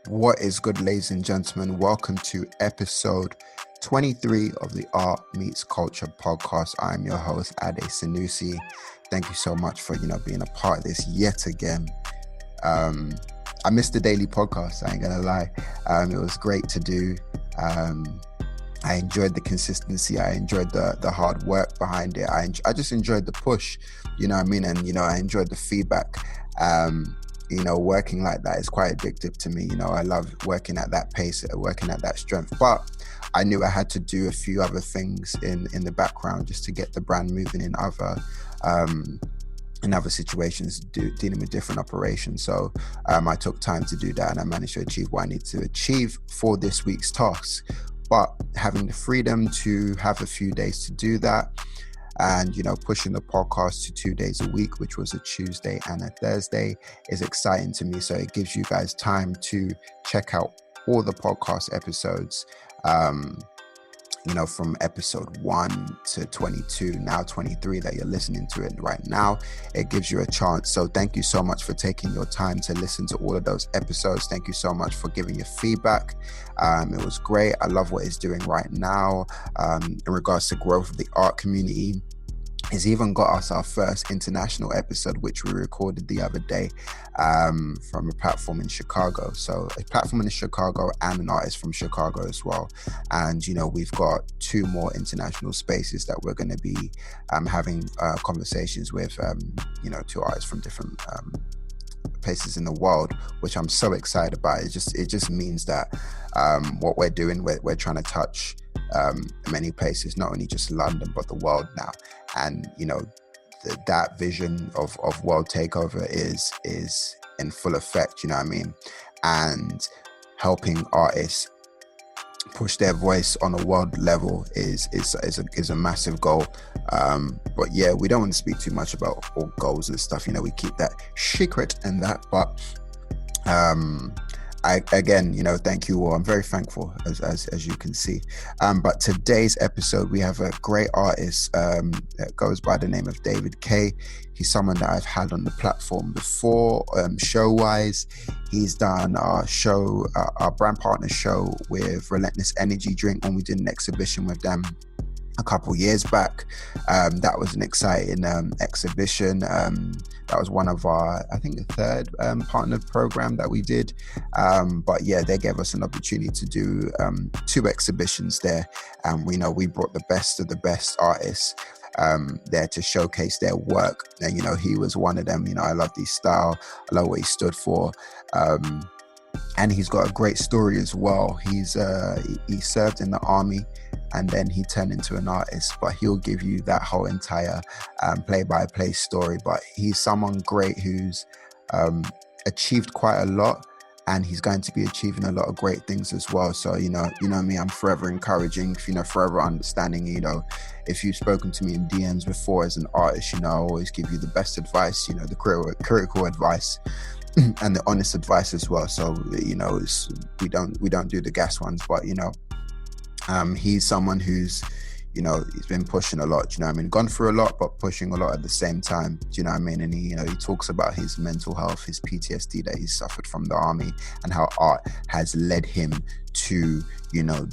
What is good, ladies and gentlemen? Welcome to episode 23 of the Art Meets Culture podcast. I'm your host, Ade Sanusi. Thank you so much for, being a part of this yet again. I missed the daily podcast, I ain't gonna lie. It was great to do. I enjoyed the consistency. I enjoyed the hard work behind it. I just enjoyed the push, you know what I mean? And, I enjoyed the feedback. Working like that is quite addictive to me. I love working at that pace, working at that strength. But I knew I had to do a few other things in the background just to get the brand moving in other situations, dealing with different operations. So I took time to do that, and I managed to achieve what I need to achieve for this week's tasks. But having the freedom to have a few days to do that, and pushing the podcast to 2 days a week, which was a Tuesday and a Thursday, is exciting to me. So it gives you guys time to check out all the podcast episodes, from episode 1 to 22, now 23 that you're listening to it right now. It gives you a chance. So thank you so much for taking your time to listen to all of those episodes. Thank you so much for giving your feedback. It was great. I love what it's doing right now in regards to growth of the art community. It's even got us our first international episode, which we recorded the other day from a platform in Chicago. So a platform in Chicago and an artist from Chicago as well. And, we've got 2 more international spaces that we're going to be having conversations with, 2 artists from different places in the world, which I'm so excited about. It just means that what we're doing, we're trying to touch many places, not only just London, but the world now. And that vision of world takeover is in full effect, you know what I mean? And helping artists push their voice on a world level is a massive goal. But yeah, we don't want to speak too much about all goals and stuff. We keep that secret and that. But thank you all. I'm very thankful, as you can see. But today's episode, we have a great artist that goes by the name of David Kaye. He's someone that I've had on the platform before, show-wise. He's done our show, our brand partner show with Relentless Energy Drink when we did an exhibition with them a couple years back. That was an exciting exhibition. That was one of our, I think, the third partner program that we did. But yeah, they gave us an opportunity to do 2 exhibitions there. And we brought the best of the best artists there to showcase their work. And he was one of them. I love his style. I love what he stood for. And he's got a great story as well. He served in the army, and then he turned into an artist, but he'll give you that whole entire play-by-play story. But he's someone great who's achieved quite a lot, and he's going to be achieving a lot of great things as well. So, me, I'm forever encouraging, forever understanding, if you've spoken to me in DMs before as an artist, I always give you the best advice, the critical advice and the honest advice as well. So, we don't do the gas ones, but, he's someone who's, he's been pushing a lot, gone through a lot, but pushing a lot at the same time, and he talks about his mental health, his PTSD that he's suffered from the army, and how art has led him to,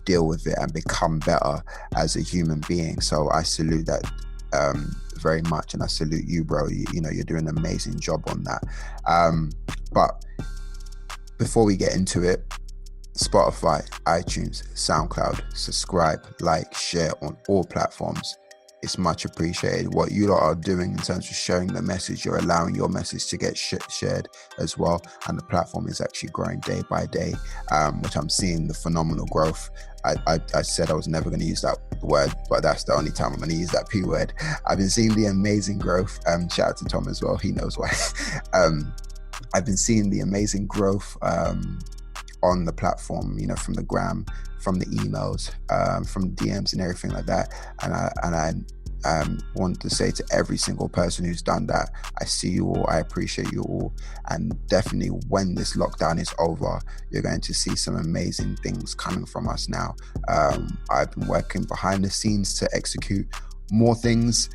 deal with it and become better as a human being. So I salute that very much, and I salute you, bro. You're doing an amazing job on that. But before we get into it, Spotify, iTunes, SoundCloud, subscribe, like, share on all platforms. It's much appreciated. What you lot are doing in terms of sharing the message, you're allowing your message to get shared as well. And the platform is actually growing day by day, which I'm seeing the phenomenal growth. I said I was never going to use that word, but that's the only time I'm going to use that P word. I've been seeing the amazing growth. Shout out to Tom as well. He knows why. I've been seeing the amazing growth on the platform, from the gram, from the emails, from DMs and everything like that. And I want to say to every single person who's done that, I see you all, I appreciate you all. And definitely when this lockdown is over, you're going to see some amazing things coming from us now. I've been working behind the scenes to execute more things,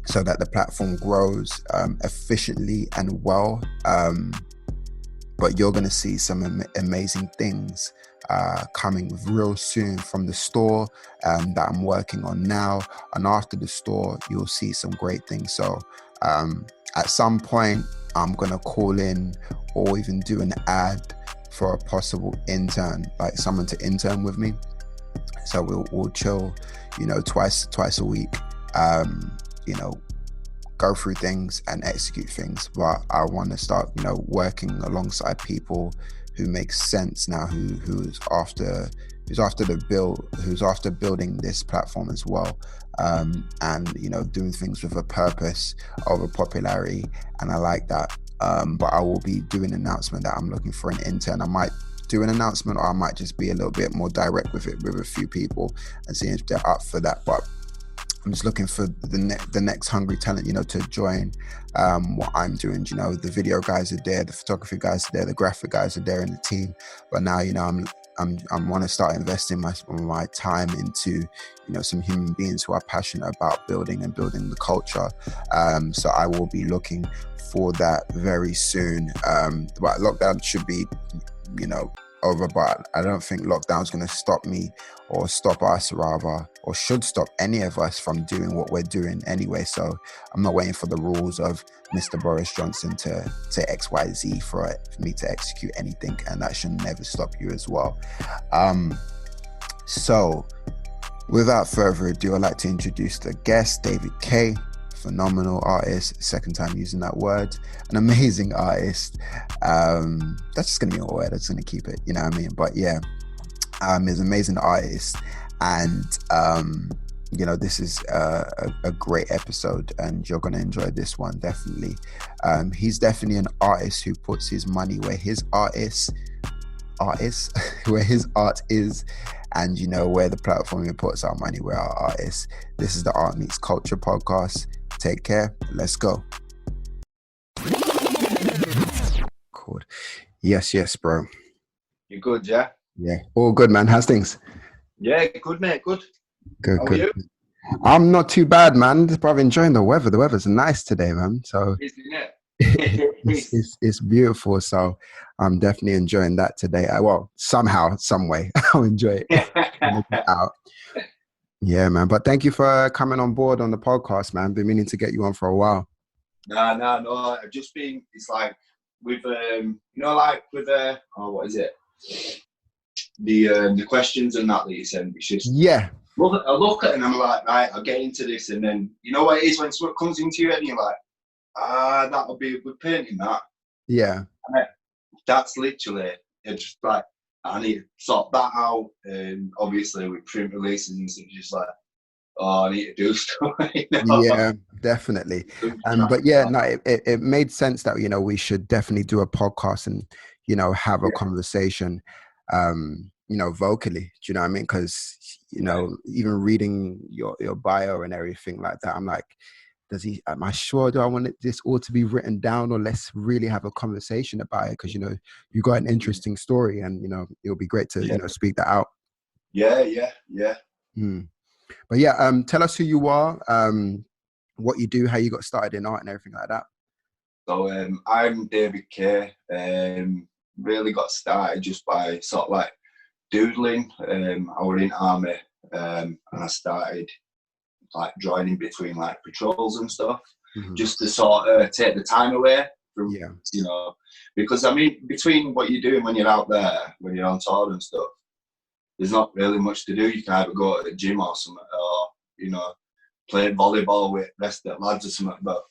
so that the platform grows efficiently and well. but you're going to see some amazing things coming real soon from the store that I'm working on now. And after the store, you'll see some great things. So at some point, I'm going to call in or even do an ad for a possible intern, like someone to intern with me. So we'll chill, twice a week, go through things and execute things. But I want to start, working alongside people who make sense now, who's after building this platform as well, and doing things with a purpose over popularity. And I like that. But I will be doing an announcement that I'm looking for an intern. I might do an announcement, or I might just be a little bit more direct with it with a few people and see if they're up for that. But I'm just looking for the next hungry talent, to join what I'm doing. The video guys are there, the photography guys are there, the graphic guys are there in the team. But now, I'm want to start investing my time into, some human beings who are passionate about building the culture. So I will be looking for that very soon. But lockdown should be, over, but I don't think lockdown's going to stop me or stop us, rather, or should stop any of us from doing what we're doing anyway. So I'm not waiting for the rules of Mr. Boris Johnson to say XYZ for me to execute anything, and that should never stop you as well. So without further ado, I'd like to introduce the guest, David Kaye. Phenomenal artist, second time using that word, an amazing artist. That's just gonna be a word, that's gonna keep it, you know what I mean? But yeah, he's an amazing artist, and this is a great episode, and you're gonna enjoy this one definitely. He's definitely an artist who puts his money where his art is, and where the platform puts our money where our art is. This is the Art Meets Culture podcast. Take care. Let's go. Cool. Yes, bro. You good, yeah? Yeah. All good, man. How's things? Yeah, good, mate. Good. Good. How good. Are you? I'm not too bad, man. Just probably enjoying the weather. The weather's nice today, man. So Isn't it? it's beautiful. So I'm definitely enjoying that today. Somehow, some way, I'll enjoy it. Out. Yeah, man. But thank you for coming on board on the podcast, man. Been meaning to get you on for a while. No. I've just been. It's like with what is it? The questions and that you send. It's just I look at it and I'm like, right, I'll get into this, and then you know what it is when something comes into your head and you're like, that'll be a good painting. That. Yeah. That's literally just like, I need to sort that out, and obviously with print releases and stuff, just like, I need to do stuff. Yeah, definitely. But yeah, no, it made sense that we should definitely do a podcast and have a conversation, vocally. Do you know what I mean? Because even reading your bio and everything like that, I'm like, am I sure, do I want this all to be written down, or let's really have a conversation about it? Because you got an interesting story, and it'll be great to speak that out. Yeah. But yeah, tell us who you are, what you do, how you got started in art and everything like that. So I'm David Kaye. Really got started just by sort of like doodling. I was in army, and I started like drawing in between like patrols and stuff, just to sort of take the time away from, because I mean, between what you're doing when you're out there, when you're on tour and stuff, there's not really much to do. You can either go to the gym or something, or, play volleyball with the rest of the lads or something, but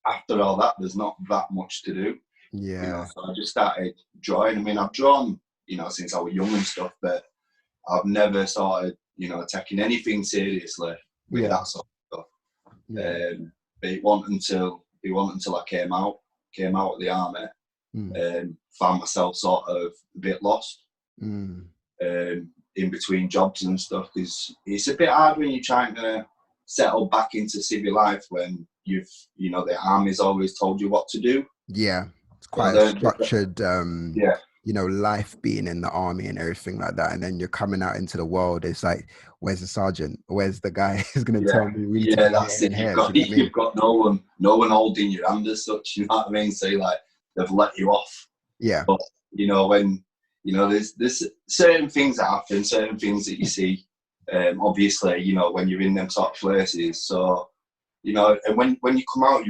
after all that, there's not that much to do. So I just started drawing. I mean, I've drawn, since I was young and stuff, but I've never started, taking anything seriously with that sort of stuff. But it wasn't until I came out of the army, and found myself sort of a bit lost in between jobs and stuff, because it's a bit hard when you're trying to settle back into civil life when the army's always told you what to do. It's quite a structured life being in the army and everything like that, and then you're coming out into the world. It's like, where's the sergeant? Where's the guy who's going to tell me? That's it. You've got no one holding your hand as such. You know what I mean? So they've let you off. Yeah. But when there's certain things that happen, certain things that you see. Obviously, when you're in them sort of places. So, and when you come out,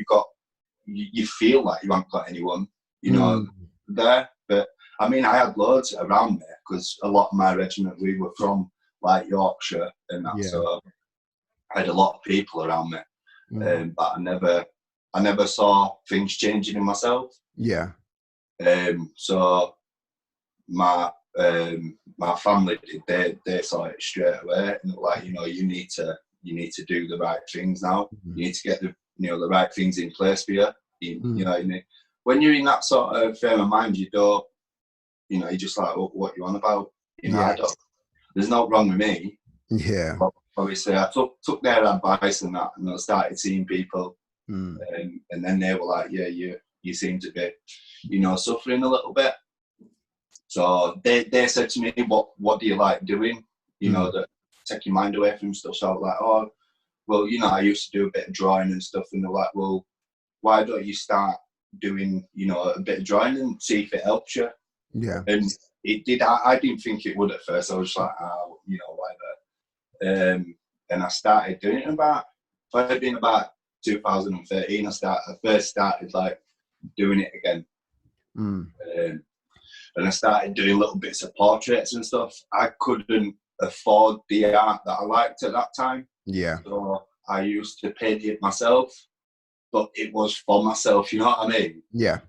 you feel like you haven't got anyone, Mm. there. But I mean, I had loads around me because a lot of my regiment, we were from like Yorkshire and that. Yeah. So I had a lot of people around me, Mm. but I never saw things changing in myself. Yeah. So my family they saw it straight away, and like, you need to do the right things now. Mm. You need to get the right things in place for you. Mm. When you're in that sort of frame of mind, you don't, you're just like, oh, what you on about? Yeah. I don't. There's no wrong with me. Yeah. But obviously, I took their advice and that, and I started seeing people, Mm. and then they were like, yeah, you seem to be, suffering a little bit. So they said to me, what do you like doing? Mm. That take your mind away from stuff. So I was like, oh, well, I used to do a bit of drawing and stuff, and they're like, well, why don't you start doing, a bit of drawing and see if it helps you? Yeah. And it did. I didn't think it would at first. I was like, whatever. And I started doing it probably in about 2013. I first started like doing it again. Mm. And I started doing little bits of portraits and stuff. I couldn't afford the art that I liked at that time. Yeah. So I used to paint it myself, but it was for myself, you know what I mean? Yeah.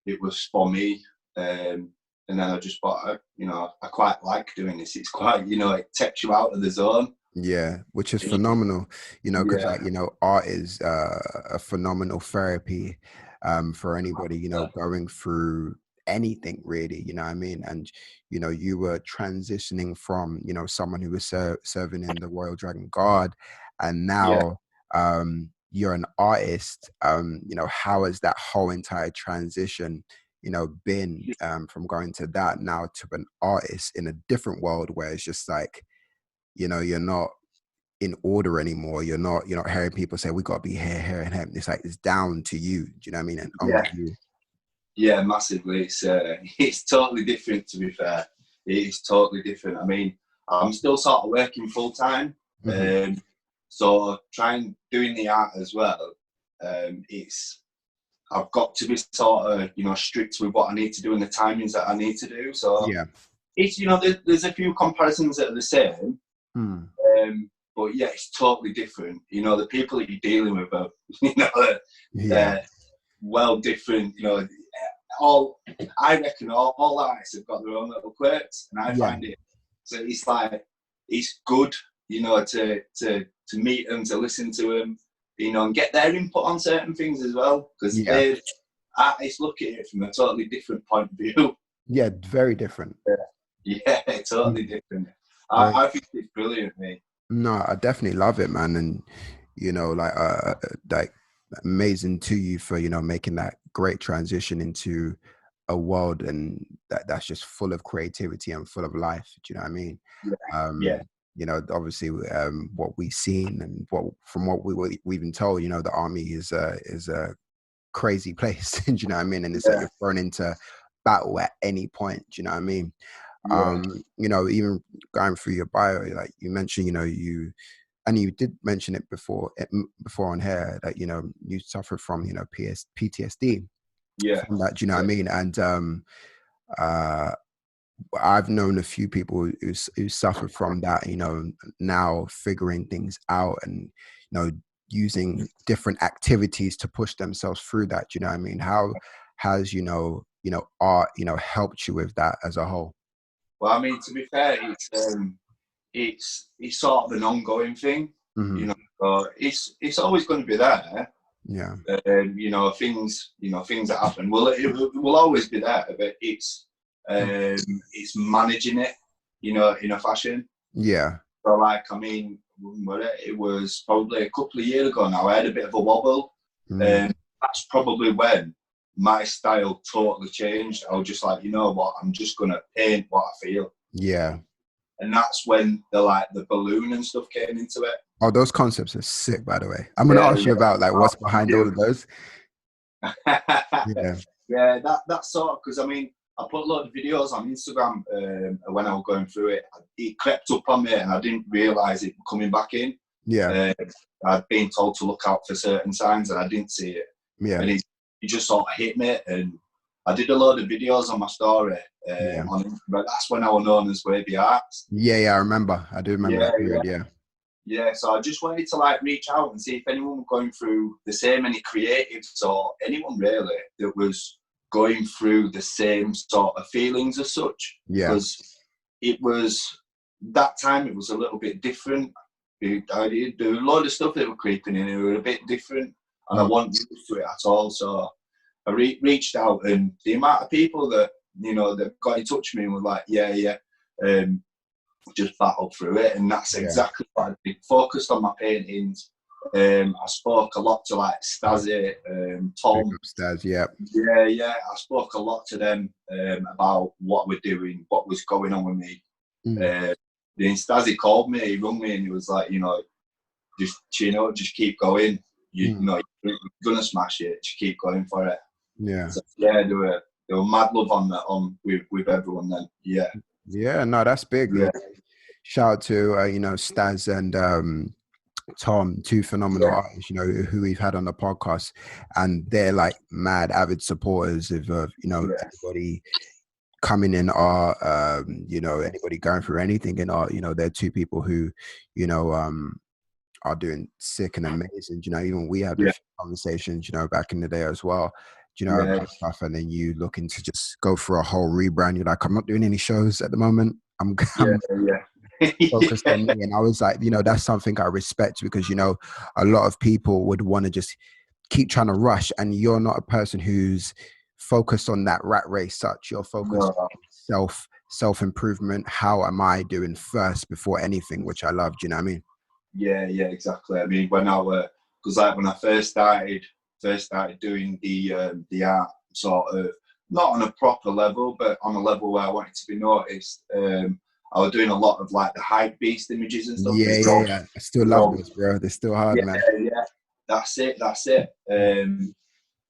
It was for me. And then I just thought, I quite like doing this. It's quite, it takes you out of the zone. Yeah, which is phenomenal, because Yeah. art is a phenomenal therapy for anybody, going through anything really, you know what I mean? And, you were transitioning from, someone who was serving in the Royal Dragoon Guard, and Yeah. now you're an artist. How has that whole entire transition, been from going to that now to an artist in a different world where it's just like, you're not in order anymore. You're not hearing people say we got to be here and here. It's like it's down to you. Do you know what I mean? And only you. Yeah, massively. It's totally different, to be fair. It is totally different. I mean, I'm still sort of working full time. Mm-hmm. So trying doing the art as well. I've got to be sort of, strict with what I need to do and the timings that I need to do. So Yeah. it's, there's a few comparisons that are the same. Mm. But yeah, it's totally different. The people that you're dealing with are, Yeah. well different. I reckon all artists have got their own little quirks, and I find it. So it's like it's good, to meet them, to listen to them, and get their input on certain things as well, because artists look at it from a totally different point of view. Yeah, very different. Yeah, totally different. I think it's brilliant, mate. No, I definitely love it, man. And like amazing to you for making that great transition into a world and that's just full of creativity and full of life. Do you know what I mean? Yeah. Obviously, what we've seen and what we've been told, the army is a crazy place. Do you know what I mean? And it's like you're thrown into battle at any point. Do you know what I mean? Even going through your bio, like you mentioned, you did mention it before on here that you suffered from PTSD. Yeah. From that, do you know what I mean? And I've known a few people who suffer from that. Now figuring things out and using different activities to push themselves through that. Do you know what I mean? How has art helped you with that as a whole? Well, I mean, to be fair, it's sort of an ongoing thing. Mm-hmm. It's always going to be there. Yeah. Things that happen. Well, it will always be there, but it's managing it, in a fashion. Yeah. So, like, I mean, it was probably a couple of years ago now. I had a bit of a wobble, and that's probably when my style totally changed. I was just like, you know what, I'm just gonna paint what I feel. Yeah. And that's when the balloon and stuff came into it. Oh, those concepts are sick, by the way. I'm gonna ask you about what's behind all of those. Yeah, that sort of, because I mean, I put a lot of videos on Instagram when I was going through it. It crept up on me and I didn't realise it coming back in. Yeah. I'd been told to look out for certain signs and I didn't see it. Yeah. And it just sort of hit me, and I did a load of videos on my story on Instagram. That's when I was known as Wavy Arts. Yeah, I remember. I do remember that period, Yeah, so I just wanted to like reach out and see if anyone was going through the same, any creatives or anyone really that was going through the same sort of feelings as such. Yeah. Because it was, that time it was a little bit different. I did do a lot of stuff that were creeping in, it were a bit different, and I wasn't used to it at all. So I reached out, and the amount of people that, you know, that got in touch with me were like, just battled through it. And that's exactly what I did. Focused on my paintings. I spoke a lot to like Stazzy, Tom. Staz, yeah. I spoke a lot to them about what we're doing, what was going on with me. Then Stazzy called me, he rung me, and he was like, you know, just keep going. You know, you're gonna smash it. Just keep going for it. Yeah. So, yeah, there were mad love on with everyone then. Yeah. Yeah, no, that's big. Yeah. Shout out to you know, Staz and Tom, two phenomenal artists, you know, who we've had on the podcast, and they're like mad avid supporters of you know, anybody coming in art, you know, anybody going through anything in art. You know, they're two people who, you know, are doing sick and amazing. You know, even we had conversations, you know, back in the day as well, you know, about stuff, and then you looking to just go for a whole rebrand. You're like, I'm not doing any shows at the moment. I'm focused on me. And I was like, you know, that's something I respect, because, you know, a lot of people would want to just keep trying to rush, and you're not a person who's focused on that rat race such. You're focused on self-improvement. How am I doing first before anything, which I loved, you know what I mean? Yeah, exactly. I mean, when I first started doing the art, sort of not on a proper level, but on a level where I wanted to be noticed, I was doing a lot of like the hype beast images and stuff. Yeah. I still love those, bro. They're still hard, man. Yeah. That's it.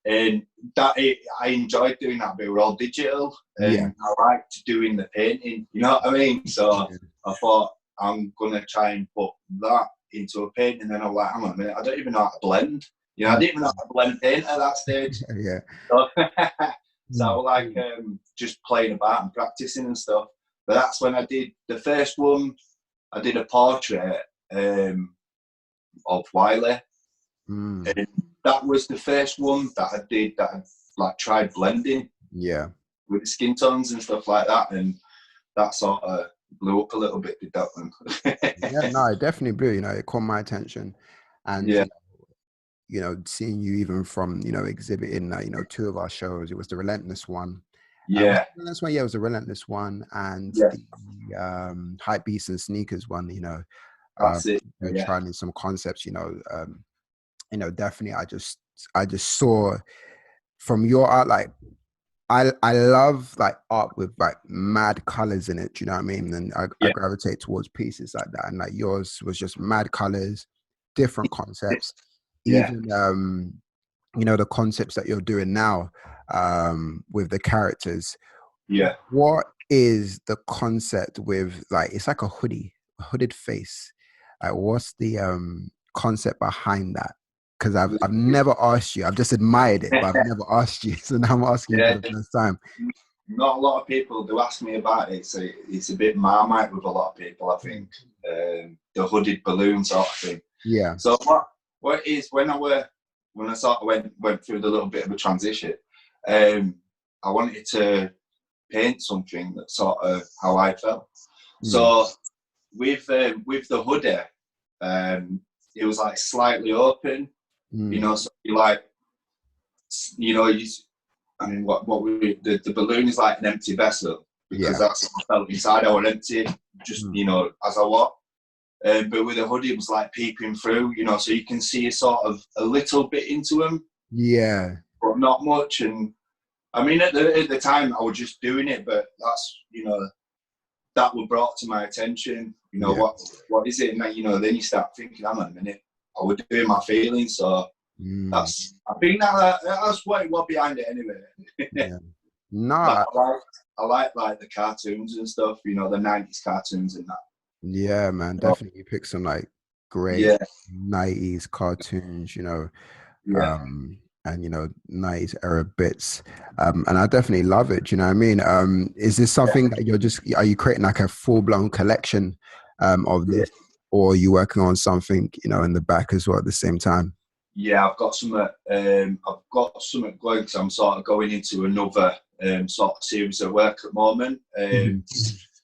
And I enjoyed doing that, but we were all digital, and I liked doing the painting, you know what I mean? So I thought, I'm gonna try and put that into a painting, and then I'm like, hang on a minute, I don't even know how to blend. You know, I didn't even know how to blend paint at that stage. So I was like just playing about and practicing and stuff. But that's when I did the first one. I did a portrait of Wiley. And that was the first one that I did that I like tried blending with the skin tones and stuff like that, and that sort of blew up a little bit, did that one. No, it definitely blew, you know, it caught my attention. And you know, seeing you even from, you know, exhibiting you know, two of our shows, it was the Relentless one. It was the Relentless one, and the Hype Beasts and Sneakers one, you know. That's it. You know, trying in some concepts, you know, definitely I just saw from your art, like I love like art with like mad colors in it, do you know what I mean? And I gravitate towards pieces like that, and like yours was just mad colors, different concepts, even you know, the concepts that you're doing now with the characters. What is the concept with, like, it's like a hooded face, like what's the concept behind that? Because I've never asked you. I've just admired it, but I've never asked you. So now I'm asking you for the first time. Not a lot of people do ask me about it. So it's a bit Marmite with a lot of people, I think. The hooded balloon sort of thing. Yeah. So what is when I sort of went through the little bit of a transition, I wanted to paint something that's sort of how I felt. So with the hoodie, it was like slightly open. You know, so you like, you know, I mean, the balloon is like an empty vessel, because that's what I felt inside. I was empty, just you know, as I was. But with the hoodie, it was like peeping through, you know, so you can see sort of a little bit into them. Yeah. But not much. And I mean, at the time, I was just doing it, but that's, you know, that was brought to my attention. You know, what is it? And then, you know, then you start thinking, hang on a minute, I was doing my feelings. So I think that's what behind it anyway. No, Like I like the cartoons and stuff, you know, the 90s cartoons and that. yeah, man, So, definitely you pick some like great yeah, 90s cartoons, yeah, and 90s era bits. And I definitely love it. Do you know what I mean? Is this something that are you creating like a full-blown collection of yeah. this, or are you working on something, in the back as well at the same time? Yeah, I've got some. I've got something going because I'm sort of going into another sort of series of work at the moment. Mhm.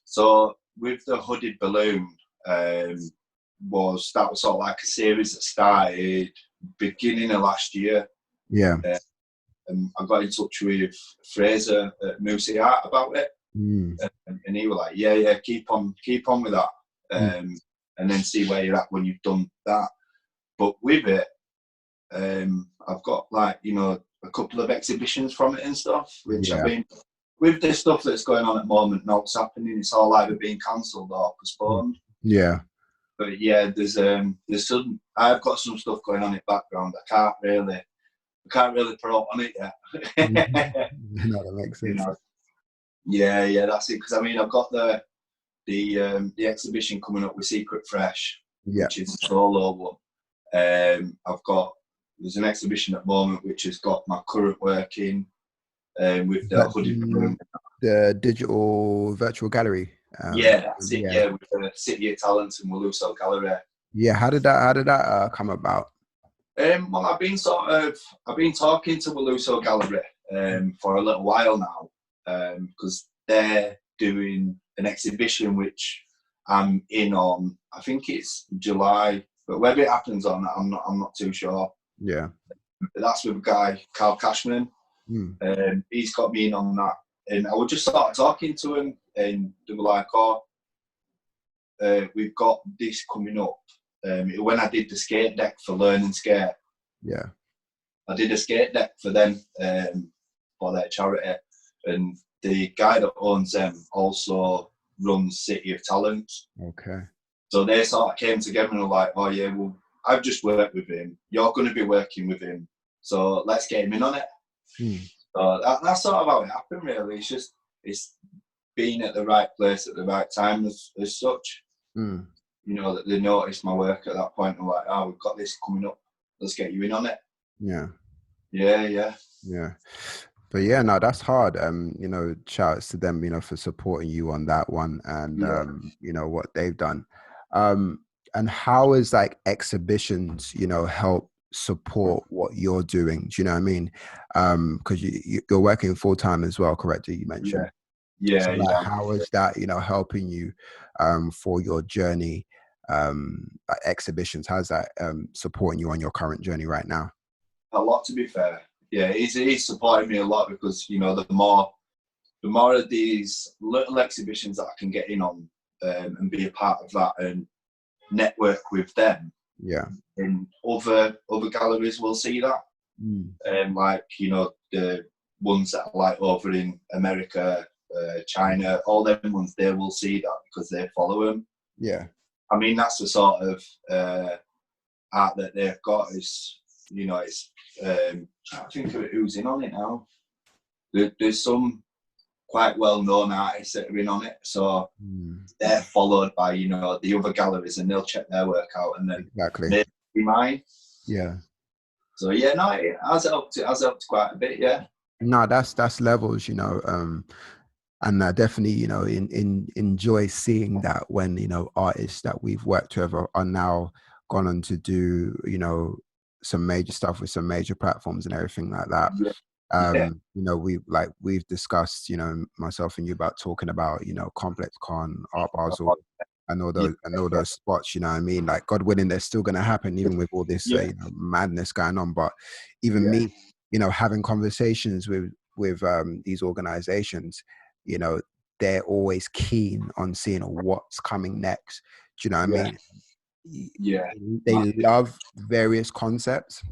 So with the hooded balloon, um, that was sort of like a series that started beginning of last year. Yeah. Uh, and I got in touch with Fraser at Moosey Art about it, Mm. and he was like, "Yeah, keep on with that, Mm. and then see where you're at when you've done that." But with it, I've got like a couple of exhibitions from it and stuff, which I've Yeah. been with this stuff that's going on at the moment. Now it's happening. It's all either being cancelled or Mm. postponed. Yeah. But yeah, there's some. I've got some stuff going on in the background. I can't really put out on it Mhm. yet. No, that makes you sense. know. Yeah, that's it. Because I mean, I've got the exhibition coming up with Secret Fresh, Yeah. which is a solo one. There's an exhibition at the moment which has got my current work in with Is the that hooded balloon. the digital virtual gallery? Yeah, that's it. Yeah. Yeah, with the City of Talent and Waluso Gallery. Yeah. How did that come about? Well, I've been talking to Waluso Gallery for a little while now because they're doing an exhibition which I'm in on. I think it's July, but whether it happens on that, I'm not too sure. Yeah. But that's with a guy, Carl Cashman. Mm. He's got me in on that, and I was just start talking to him, and they were like, "Oh, we've got this coming up." When I did the skate deck for Learn and Skate, Yeah. I did a skate deck for them for their charity, and the guy that owns them also runs City of Talent. Okay. So they sort of came together and were like, "Oh yeah, well, I've just worked with him. You're going to be working with him, so let's get him in on it." Mm. So that's sort of how it happened, really. It's being at the right place at the right time as such. Mm. That they noticed my work at that point and were like, "Oh, we've got this coming up. Let's get you in on it." Yeah. Yeah. Yeah. But yeah, no, that's hard. Shouts to them, for supporting you on that one and Yeah. what they've done. And how is like exhibitions, help support what you're doing? Do you know what I mean? Because you're working full time as well, correct? You mentioned. Yeah. Yeah, So like yeah. how is that, helping you for your journey? Like exhibitions, how's that supporting you on your current journey right now? A lot, to be fair. Yeah, he's supporting me a lot because the more of these little exhibitions that I can get in on and be a part of that and network with them, Yeah. and other galleries will see that. Mm. Like the ones that are like over in America, China, all them ones, they will see that because they follow them. Yeah. I mean, that's the sort of art that they've got. It's I think of who's in on it now. There's some quite well-known artists that are in on it, so they're followed by the other galleries, and they'll check their work out, and then Exactly. maybe mine. Yeah. So yeah, no, it has helped. It has helped quite a bit. Yeah. No, that's levels, and I definitely, enjoy seeing that when, artists that we've worked with are now gone on to do, some major stuff with some major platforms and everything like that. Yeah. Yeah. We've discussed, myself and you about talking about, Complex Con, Art Basel, Yeah. and all those spots, you know what I mean? Like God willing, they're still gonna happen even with all this Yeah. madness going on. But even Yeah. me, having conversations with these organizations, they're always keen on seeing what's coming next. Do you know what I Yeah. mean? Yeah. They love various concepts,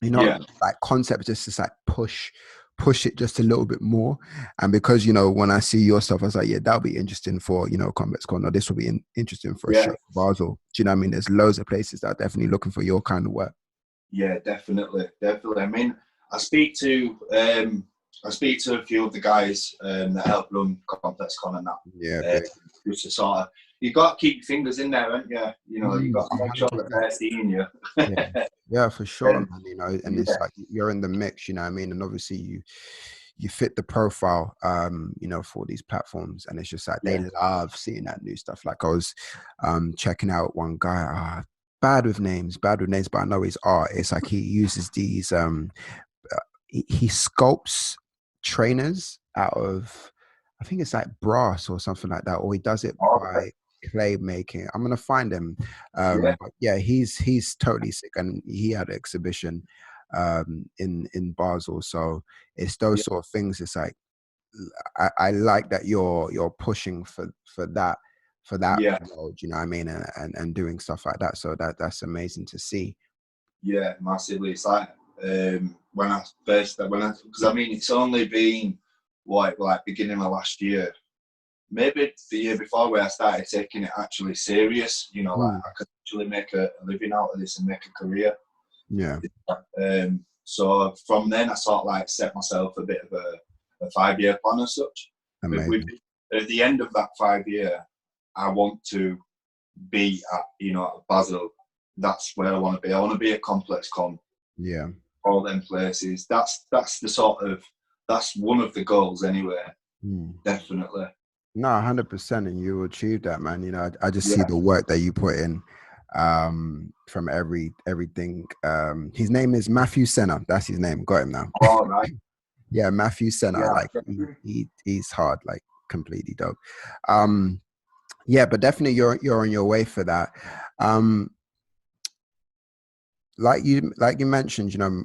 Yeah. like concepts just to like push it just a little bit more. And because when I see your stuff, I was like, yeah, that'll be interesting for Complex Con, or this will be interesting for a Yeah. show for Basel. Do you know what I mean? There's loads of places that are definitely looking for your kind of work. Yeah. Definitely. I mean, I speak to I speak to a few of the guys that help run Complex Con and Yeah, that. Just to sort of, you got to keep your fingers in there, haven't you? You know, you got to make sure that they're seeing you. Yeah, yeah, for sure, man. You know, and it's Yeah, like you're in the mix. You know what I mean? And obviously, you fit the profile, you know, for these platforms, and it's just like they love seeing that new stuff. Like I was checking out one guy. Bad with names, but I know his art. It's like he uses these. He sculpts trainers out of, I think it's like brass or something like that, or he does it by clay making. I'm gonna find him. But yeah, he's totally sick, and he had an exhibition in Basel. So it's those sort of things. It's like I like that you're pushing for that role, you know what I mean, and doing stuff like that. So that's amazing to see. Yeah, massively. It's like because I mean, it's only been like beginning of last year, maybe the year before, where I started taking it actually serious. You know, like I could actually make a living out of this and make a career. Yeah. So from then, I sort of like set myself a bit of a 5-year plan as such. At the end of that 5-year, I want to be at Basel. That's where I want to be. I want to be at Complex Con. Yeah. All them places. That's one of the goals anyway. Definitely. No, 100%, and you achieve that, man. You know, I just see the work that you put in from everything. His name is Matthew Senna. That's his name. Got him now. All right. Yeah, Matthew Senna. Yeah. Like he's hard, like completely dope. Yeah, but definitely you're on your way for that. Like you mentioned, you know,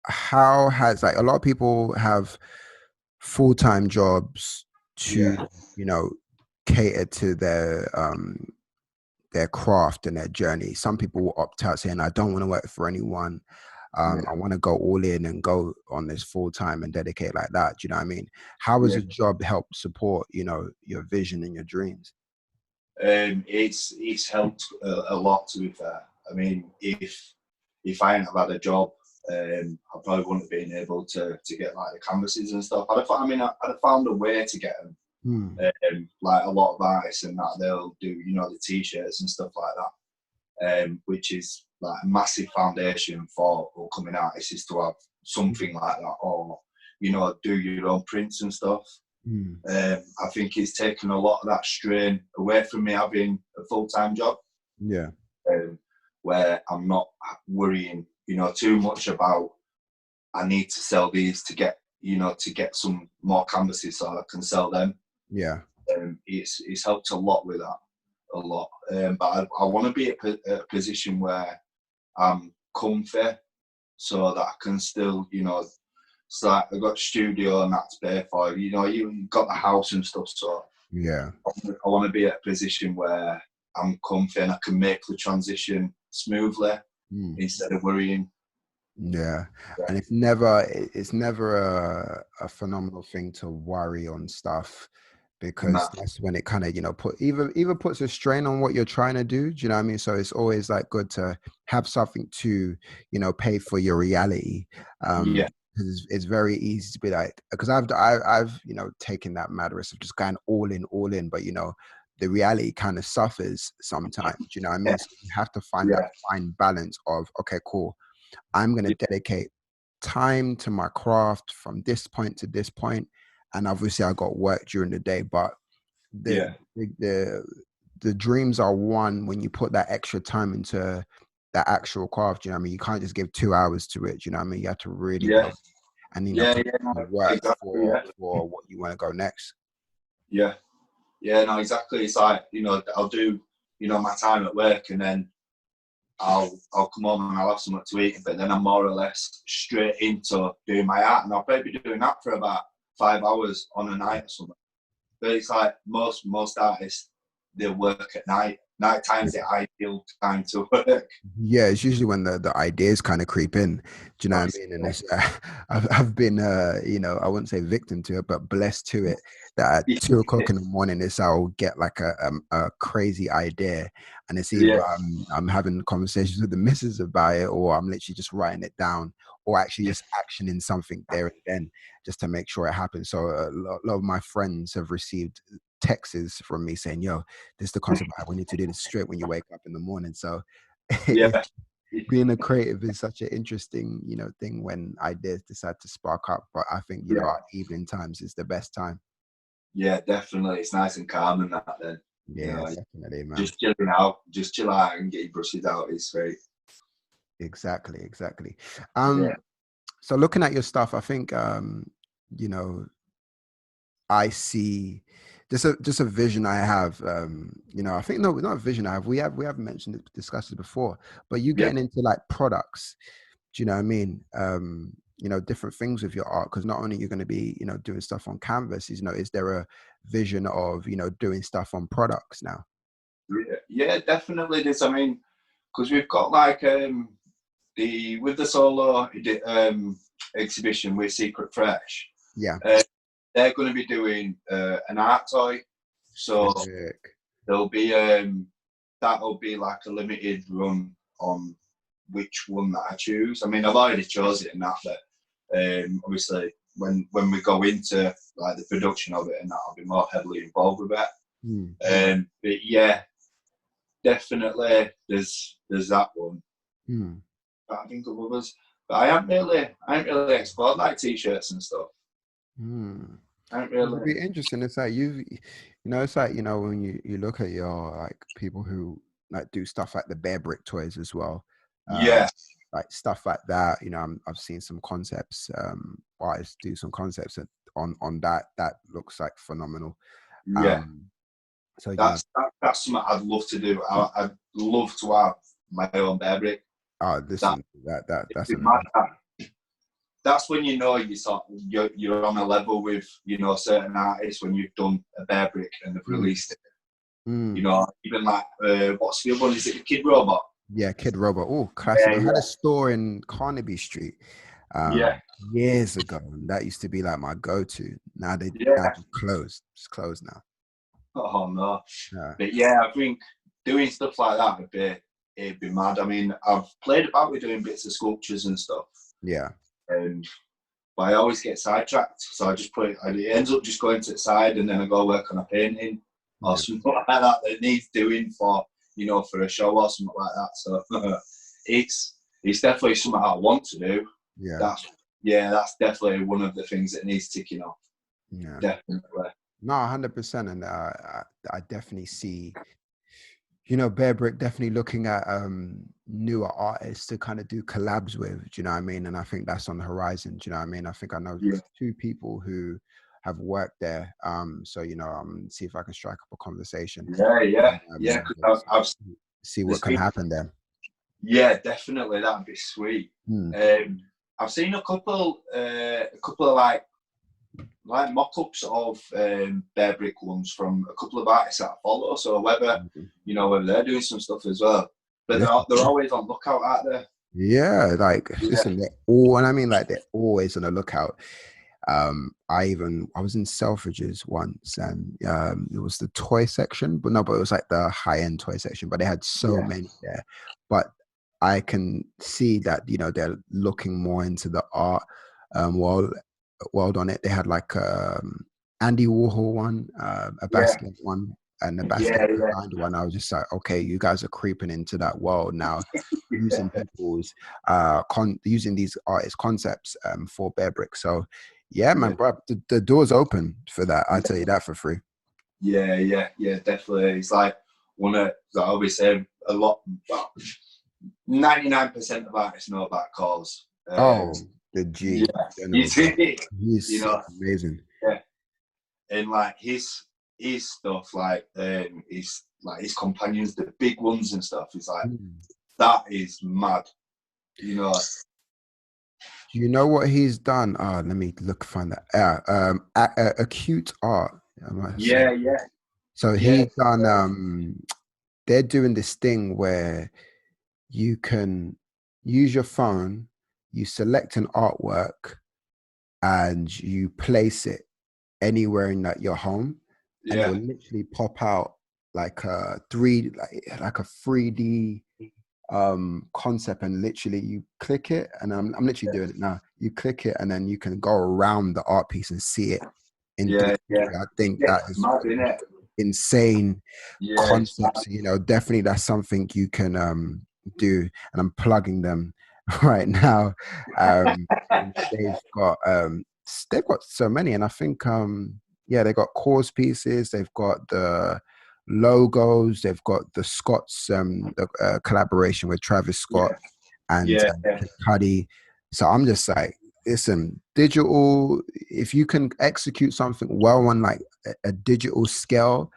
how has, like, a lot of people have full-time jobs to you know, cater to their craft and their journey. Some people will opt out saying, I don't want to work for anyone. I want to go all in and go on this full time and dedicate like that. Do you know what I mean? How has a job helped support, you know, your vision and your dreams? It's helped a lot, to be fair. I mean, if I hadn't have had a job, I probably wouldn't have been able to get like the canvases and stuff. I'd have found a way to get them. Like a lot of artists and that, they'll do, you know, the t-shirts and stuff like that, which is like a massive foundation for upcoming artists, is to have something like that, or, you know, do your own prints and stuff. I think it's taken a lot of that strain away from me having a full-time job. Where I'm not worrying, you know, too much about, I need to sell these to get some more canvases so I can sell them. It's helped a lot with that, a lot. But I want to be at a position where I'm comfy, so that I can still, you know, it's like I've got a studio and that to pay for. You know, you've got the house and stuff, so I want to be at a position where I'm comfy and I can make the transition smoothly instead of worrying. And it's never a phenomenal thing to worry on stuff, because that's when it kind of, you know, either puts a strain on what you're trying to do. Do you know what I mean? So it's always like good to have something to, you know, pay for your reality. It's very easy to be like, because I've you know, taken that mad risk of just going all in, but, you know, the reality kind of suffers sometimes. You know what I mean? So you have to find that fine balance of, okay, cool, I'm going to dedicate time to my craft from this point to this point, and obviously I got work during the day, but the dreams are won when you put that extra time into that actual craft. You know what I mean? You can't just give 2 hours to it. You know what I mean? You have to really go and, you know, work for what you want to go next. No, exactly. It's like, you know, I'll do, you know, my time at work, and then I'll come home and I'll have something to eat, but then I'm more or less straight into doing my art, and I'll probably be doing that for about 5 hours on a night or something. But it's like most artists, they work at night. Night time's the ideal time to work. Yeah, it's usually when the ideas kind of creep in. Do you know what I mean? And it's, I've been, you know, I wouldn't say victim to it, but blessed to it, that at 2 o'clock in the morning, I'll get like a crazy idea, and it's either I'm having conversations with the missus about it, or I'm literally just writing it down or actually just actioning something there and then just to make sure it happens. So lot of my friends have received texts from me saying, yo, this is the concept we need to do this straight when you wake up in the morning. So Yeah. being a creative is such an interesting, thing when ideas decide to spark up. But I think, our evening times is the best time. Yeah, definitely. It's nice and calm and that then. Yeah, definitely, man. Just chill out and get your brushes out. It's great. Exactly. Yeah. So looking at your stuff, I think, I see just a vision I have. I think no, not a vision I have. We have mentioned it, discussed it before, but you getting into like products. Do you know what I mean? Different things with your art, because not only you're going to be, doing stuff on canvas, is there a vision of, doing stuff on products now? Yeah, definitely. There's, I mean, because we've got like with the solo exhibition with Secret Fresh. Yeah. They're going to be doing an art toy, so there'll be that'll be like a limited run on which one that I choose. I mean, I've already chosen it and that, but obviously when we go into like the production of it and that, I'll be more heavily involved with it. But yeah, definitely there's that one. But I think of others, but I haven't really explored like t-shirts and stuff. It'd be interesting. It's like it's like, when you look at your like people who like do stuff like the bear brick toys as well. Like stuff like that. I've seen some concepts. Artists do some concepts on that looks like phenomenal. So that's something I'd love to do. I'd love to have my own bear brick. That's amazing. That's when you're on a level with certain artists when you've done a bear brick and they've released it. Even like what's the other one? Is it the Kid Robot? Yeah, Kid Robot. Oh, classic. I had a store in Carnaby Street years ago, and that used to be like my go-to. Now they just closed. It's closed now. Oh no. But yeah, I think doing stuff like that it'd be mad. I mean, I've played about with doing bits of sculptures and stuff. Yeah. But I always get sidetracked, so I just it ends up just going to the side, and then I go work on a painting or something like that needs doing for for a show or something like that. So it's definitely something I want to do. That's definitely one of the things that needs ticking off. Yeah, definitely. No, 100%, and I definitely see. Bear Brick definitely looking at newer artists to kind of do collabs with. Do you know what I mean? And I think that's on the horizon. Do you know what I mean? I think I know 2 people who have worked there. So see if I can strike up a conversation. I've see what can happen there. Yeah, definitely, that'd be sweet. I've seen a couple of like mock-ups of bear brick ones from a couple of artists that I follow. So whether they're doing some stuff as well, but they're always on lookout out there. Yeah, like listen, they're always on the lookout. I was in Selfridges once, and it was the toy section, but it was like the high-end toy section, but they had so many there. But I can see that they're looking more into the art world on it. They had like Andy Warhol one, a basket one, and the basket behind one. I was just like, okay, you guys are creeping into that world now, using people's using these artist concepts for bear brick. So yeah, man, bro, the door's open for that. I tell you that for free. Yeah, definitely. It's like I always say a lot. 99% of artists know about cause. The G. He's amazing. Yeah, and like his stuff, like his companions, the big ones and stuff. It's like that is mad. Do you know what he's done? Let me find that. Acute art. Yeah. So he's done. They're doing this thing where you can use your phone, you select an artwork, and you place it anywhere in your home, and it will literally pop out like a 3D concept, and literally you click it, and I'm literally doing it now. You click it and then you can go around the art piece and see it in Yeah, 360. I think that it's is mad, innit? insane Yeah, it's concepts. You know, definitely that's something you can do, and I'm plugging them right now. They've got so many, and I think yeah, they've got cause pieces, they've got the logos, they've got the Scott's the collaboration with Travis Scott and yeah, Kid Cudi. So I'm just like, listen, digital, if you can execute something well on like a digital scale,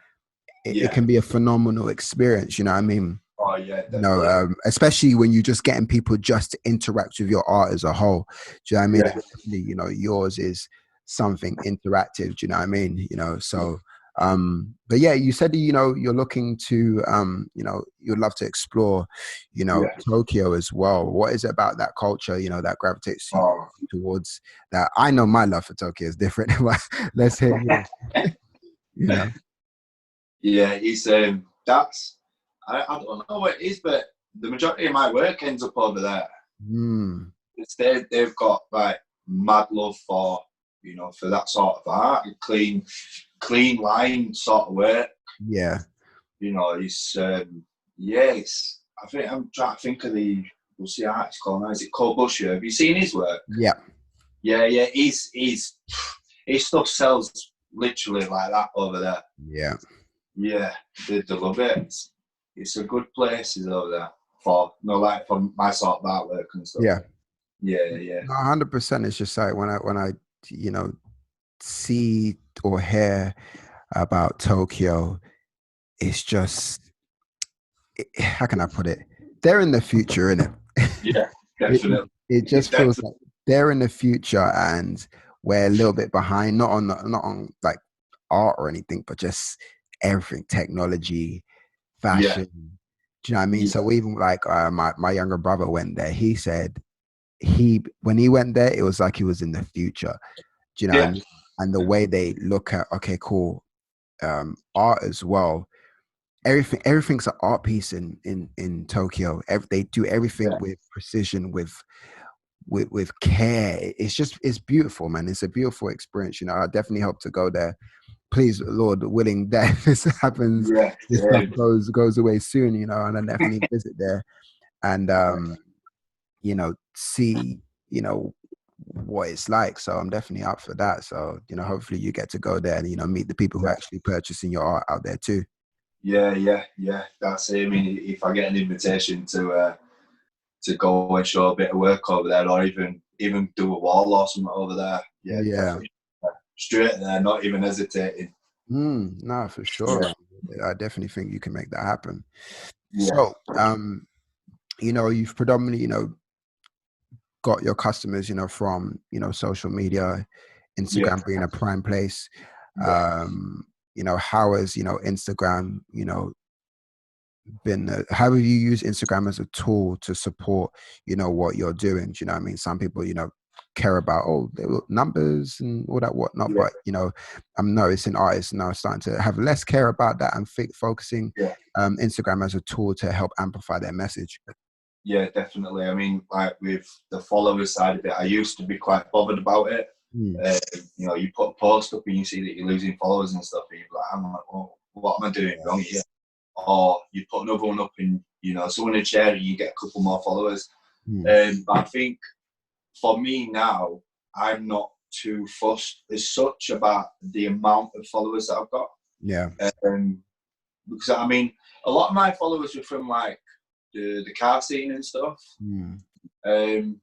it yeah. can be a phenomenal experience, you know what I mean? Oh yeah, You know, definitely. especially when you're just getting people just to interact with your art as a whole. Do you know what I mean? Yeah, And definitely, you know, yours is something interactive. Do you know what I mean? You know, so but yeah, you said, you know, you're looking to you know, you'd love to explore, you know, yeah. Tokyo as well. What is it about that culture, you know, that gravitates you Oh, towards that? I know my love for Tokyo is different. But let's hear yours, you know. yeah. It's that's I don't know what it is, but the majority of my work ends up over there. Mm, It's they've got like mad love for, you know, for that sort of art, clean line sort of work. yeah. You know, it's yeah, it's. I think I'm trying to think of what's the artist called now? Is it Cole Busher? Have you seen his work? Yeah. Yeah, yeah. His stuff sells literally like that over there. Yeah. Yeah, they love it. It's a good place is over there for like for my sort of artwork and stuff. Yeah. Yeah, yeah, No, 100%. It's just like when I, you know, see or hear about Tokyo, it's just, how can I put it? They're in the future, innit? yeah. it, it Definitely, it just feels definitely. like they're in the future, and we're a little bit behind, not on like art or anything, but just everything, technology, Yeah, fashion. Do you know what I mean? yeah, So even like my younger brother went there. He said when he went there, it was like he was in the future. Do you know what I yeah, mean? And the way they look at, okay, cool, art as well. Everything's an art piece in Tokyo. They do everything yeah, with precision, with care. It's beautiful, man. It's a beautiful experience. You know, I definitely hope to go there. Please, Lord willing, that this happens, yeah, this stuff yeah. goes away soon. You know, and I definitely visit there and you know, see, you know, what it's like. So I'm definitely up for that. So, you know, hopefully you get to go there and, you know, meet the people who are actually purchasing your art out there too. Yeah. That's it. I mean, if I get an invitation to go and show a bit of work over there, or even do a wall or something over there, yeah, Yeah. definitely straight there, not even hesitating. No, for sure, Yeah, man. I definitely think you can make that happen. yeah, So, you know, you've predominantly, you know, got your customers, you know, from, you know, social media, yeah, Instagram being a prime place. yeah, Um, you know, how has, you know, Instagram, you know, been how have you used Instagram as a tool to support, you know, what you're doing? Do you know what I mean? Some people, you know, care about the numbers and all that whatnot, yeah, but you know, I'm noticing artists now starting to have less care about that and focusing yeah. Instagram as a tool to help amplify their message. Yeah, definitely. I mean, like with the followers side of it, I used to be quite bothered about it. Mm, You know, you put a post up and you see that you're losing followers and stuff, and you're like, I'm like, well, what am I doing wrong here? Or you put another one up and, you know, someone would share it, you get a couple more followers. mm, But I think for me now, I'm not too fussed as such about the amount of followers that I've got. yeah. Um, because I mean, a lot of my followers were from like the car scene and stuff. Mm,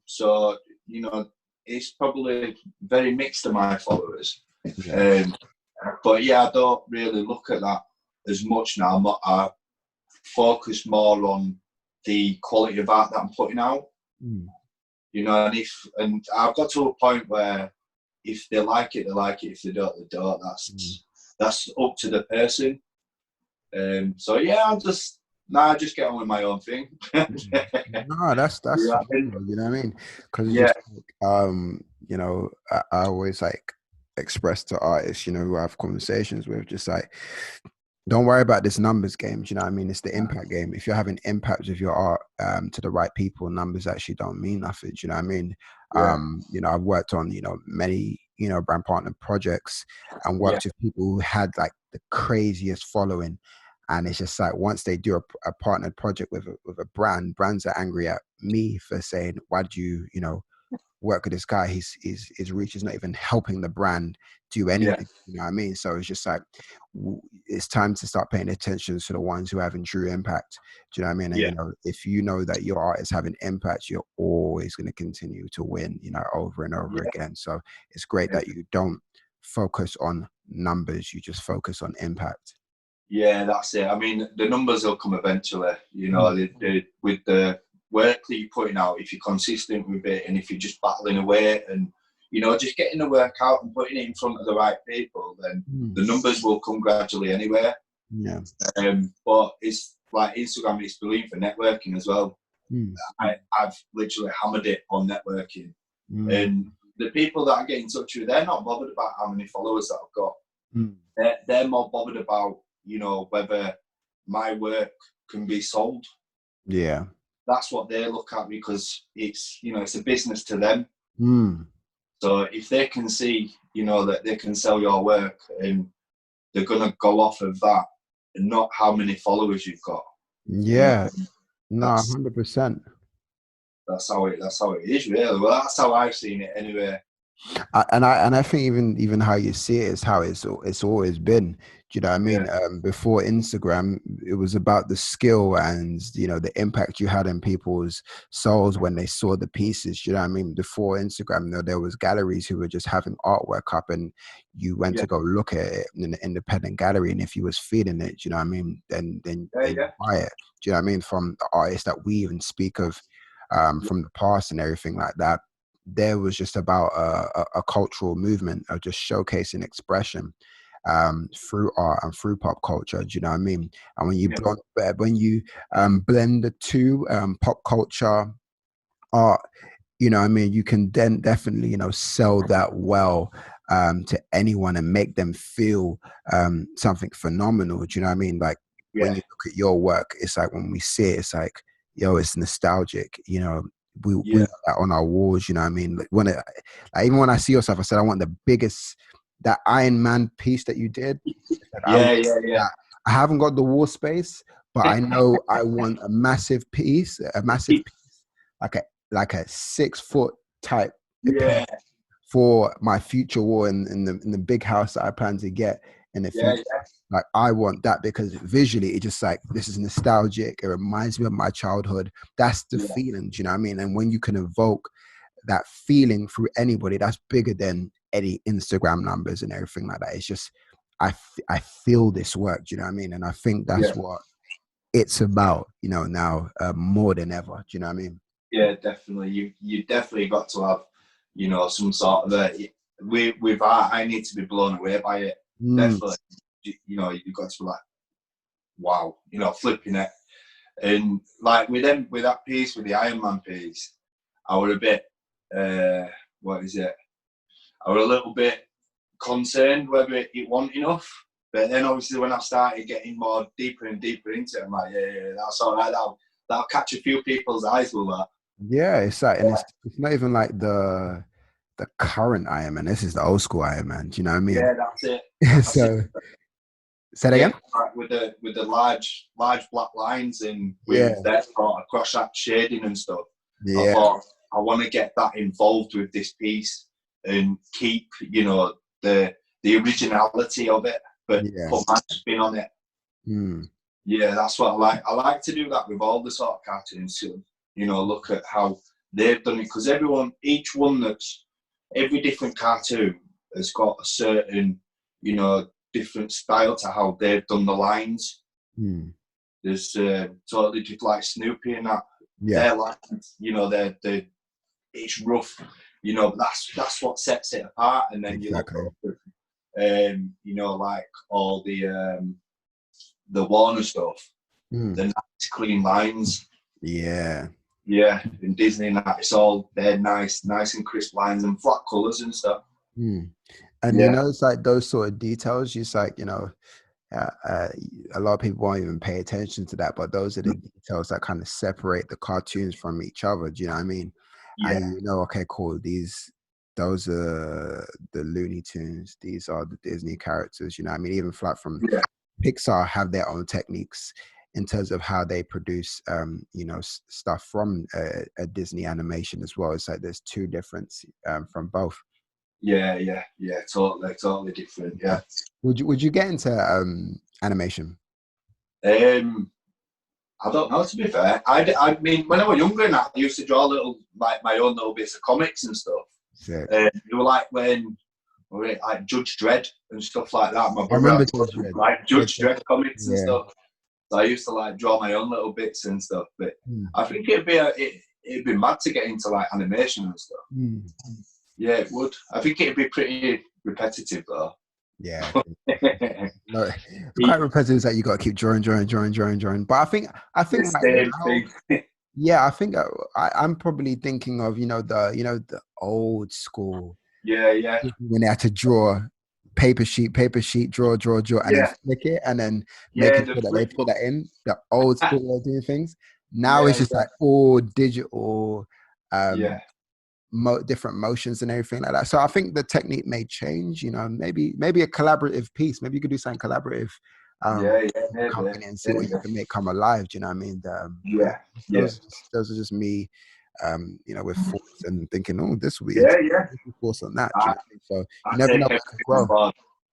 So you know, it's probably very mixed to my followers. yeah. Um, but yeah, I don't really look at that as much now. I focus more on the quality of art that I'm putting out. Mm, You know, and I've got to a point where if they like it, they like it. If they don't, they don't. mm. That's up to the person. So yeah, I just get on with my own thing. No, that's Yeah, phenomenal, you know what I mean? Because it's yeah, just like, you know, I always like express to artists, you know, who I have conversations with, just like don't worry about this numbers game. Do you know what I mean? It's the impact game. If you're having impact with your art to the right people, numbers actually don't mean nothing. Do you know what I mean? Yeah, You know, I've worked on, many, brand partner projects and yeah, worked with people who had like the craziest following. And it's just like once they do a partnered project with a brand, brands are angry at me for saying, why did you, work with this guy? His reach is not even helping the brand do yeah, anything. You know what I mean? So it's just like it's time to start paying attention to the ones who are having true impact. Do you know what I mean? And yeah, if you know that your art is having impact, you're always going to continue to win. Over and over yeah, again. So it's great yeah. that you don't focus on numbers; you just focus on impact. Yeah, that's it. I mean, the numbers will come eventually. Mm. With the work that you're putting out, if you're consistent with it, and if you're just battling away, and just getting the work out and putting it in front of the right people, then Mm. the numbers will come gradually anyway. Yeah. But it's like Instagram; it's brilliant for networking as well. Mm. I've literally hammered it on networking, Mm. and the people that I get in touch with, they're not bothered about how many followers that I've got. Mm. They're more bothered about whether my work can be sold. Yeah. That's what they look at, because it's a business to them. Mm. So if they can see that they can sell your work, and they're gonna go off of that, and not how many followers you've got. You know, Yeah. No, that's 100%. that's how it is, really. Well, that's how I've seen it anyway. And I think even how you see it is how it's always been. Do you know what I Yeah, mean? Before Instagram, it was about the skill and the impact you had in people's souls when they saw the pieces. Do you know what I mean? Before Instagram, there was galleries who were just having artwork up, and you went yeah, to go look at it in an independent gallery, and if you was feeling it, do you know what I mean? Then you yeah, buy it. Do you know what I mean? From the artists that we even speak of, yeah, from the past and everything like that, there was just about a cultural movement of just showcasing expression through art and through pop culture. Do you know what I mean? And yeah, when you blend the two, pop culture, art, I mean, you can then definitely sell that well to anyone and make them feel something phenomenal. Do you know what I mean? Like when yeah, you look at your work, it's like when we see it, it's like, yo, it's nostalgic. We yeah, want that on our walls. You know what I mean? Like even when I see yourself, I said I want the biggest, that Iron Man piece that you did. I said, I yeah, want yeah, yeah, that. I haven't got the wall space, but I know I want a massive piece, like a 6 foot type piece yeah, for my future wall in the big house that I plan to get in the yeah, future. Like I want that because visually it just like, this is nostalgic. It reminds me of my childhood. That's the yeah, feeling, do you know what I mean? And when you can evoke that feeling through anybody, that's bigger than any Instagram numbers and everything like that. It's just I feel this work, do you know what I mean? And I think yeah. that's what it's about, now more than ever. Do you know what I mean? Yeah, definitely. You definitely got to have, some sort of with art. I need to be blown away by it. Mm. Definitely. You've got to be like, wow, flipping it. And like with that piece, with the Iron Man piece, I was a bit, what is it? I was a little bit concerned whether it wasn't enough. But then obviously when I started getting more deeper and deeper into it, I'm like, yeah, that's all right. That'll catch a few people's eyes with that. Yeah, it's like, and it's not even like the current Iron Man. This is the old school Iron Man. Do you know what I mean? Yeah, that's it. That's it. So say that Yeah, again. right, with the large black lines and with Yeah, that sort of cross that shading and stuff. I yeah, thought I want to get that involved with this piece and keep the originality of it, but yeah. put my spin on it. Mm. Yeah, that's what I like. I like to do that with all the sort of cartoons. Look at how they've done it, because every different cartoon has got a certain, different style to how they've done the lines. Mm. There's totally just like Snoopy and that. Yeah, Their lines, they're it's rough, but that's what sets it apart. And then you look exactly. at, like all the Warner stuff, Mm. the nice clean lines. Yeah. Yeah, in Disney, and that it's all they're nice and crisp lines and flat colours and stuff. Mm. And Yeah, it's like those sort of details. Just like a lot of people won't even pay attention to that, but those are the details that kind of separate the cartoons from each other. Do you know what I mean? Yeah. And okay, cool. Those are the Looney Tunes. These are the Disney characters. You know what I mean? Even flat from Pixar have their own techniques in terms of how they produce, stuff from a Disney animation as well. It's like there's two difference from both. Yeah, totally different. Yeah. Would you get into animation? I don't know, to be fair. I mean, when I was younger, I used to draw my own little bits of comics and stuff. You were like when like Judge Dredd and stuff like that. My brother had like Judge Dredd comics and stuff. So I used to like draw my own little bits and stuff. But I think it'd be mad to get into like animation and stuff. Yeah, it would. I think it'd be pretty repetitive though. Yeah. No, quite repetitive is that you got to keep drawing. But I think right now, yeah, I think I'm probably thinking of the old school. Yeah. When they had to draw paper sheet, draw, and then flick it, and then making sure that they put that in the old school way of doing things. Now it's just like all digital. Different motions and everything like that. So I think the technique may change. Maybe a collaborative piece. Maybe you could do something collaborative. Company and see what you can make come alive. Do you know what I mean? Those are just me. With thoughts and thinking, oh, this will be force on that. Do you know what I mean? So you never know where it could grow.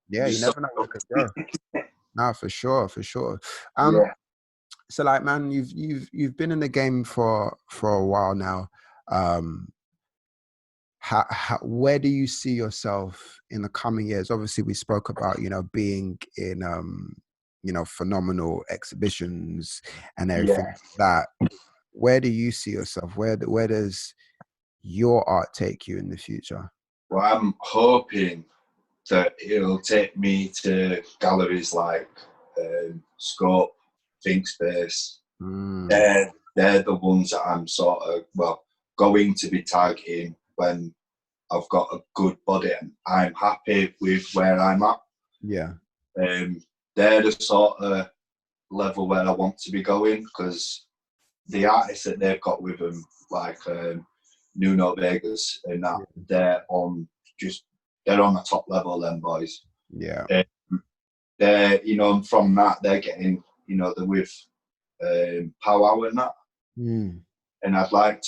Yeah, you never know where it could grow. No, for sure. So like, man, you've been in the game for a while now. Where do you see yourself in the coming years? Obviously, we spoke about being in phenomenal exhibitions and everything like that. Where do you see yourself? Where does your art take you in the future? Well, I'm hoping that it'll take me to galleries like Scope, Think Space. They're the ones that I'm sort of going to be targeting when I've got a good body and I'm happy with where I'm at. Yeah. They're the sort of level where I want to be going, because the artists that they've got with them, like Nuno Vegas and that, they're on the top level, them boys. Yeah. They're, from that, they're getting, they're with powwow and that. And I'd love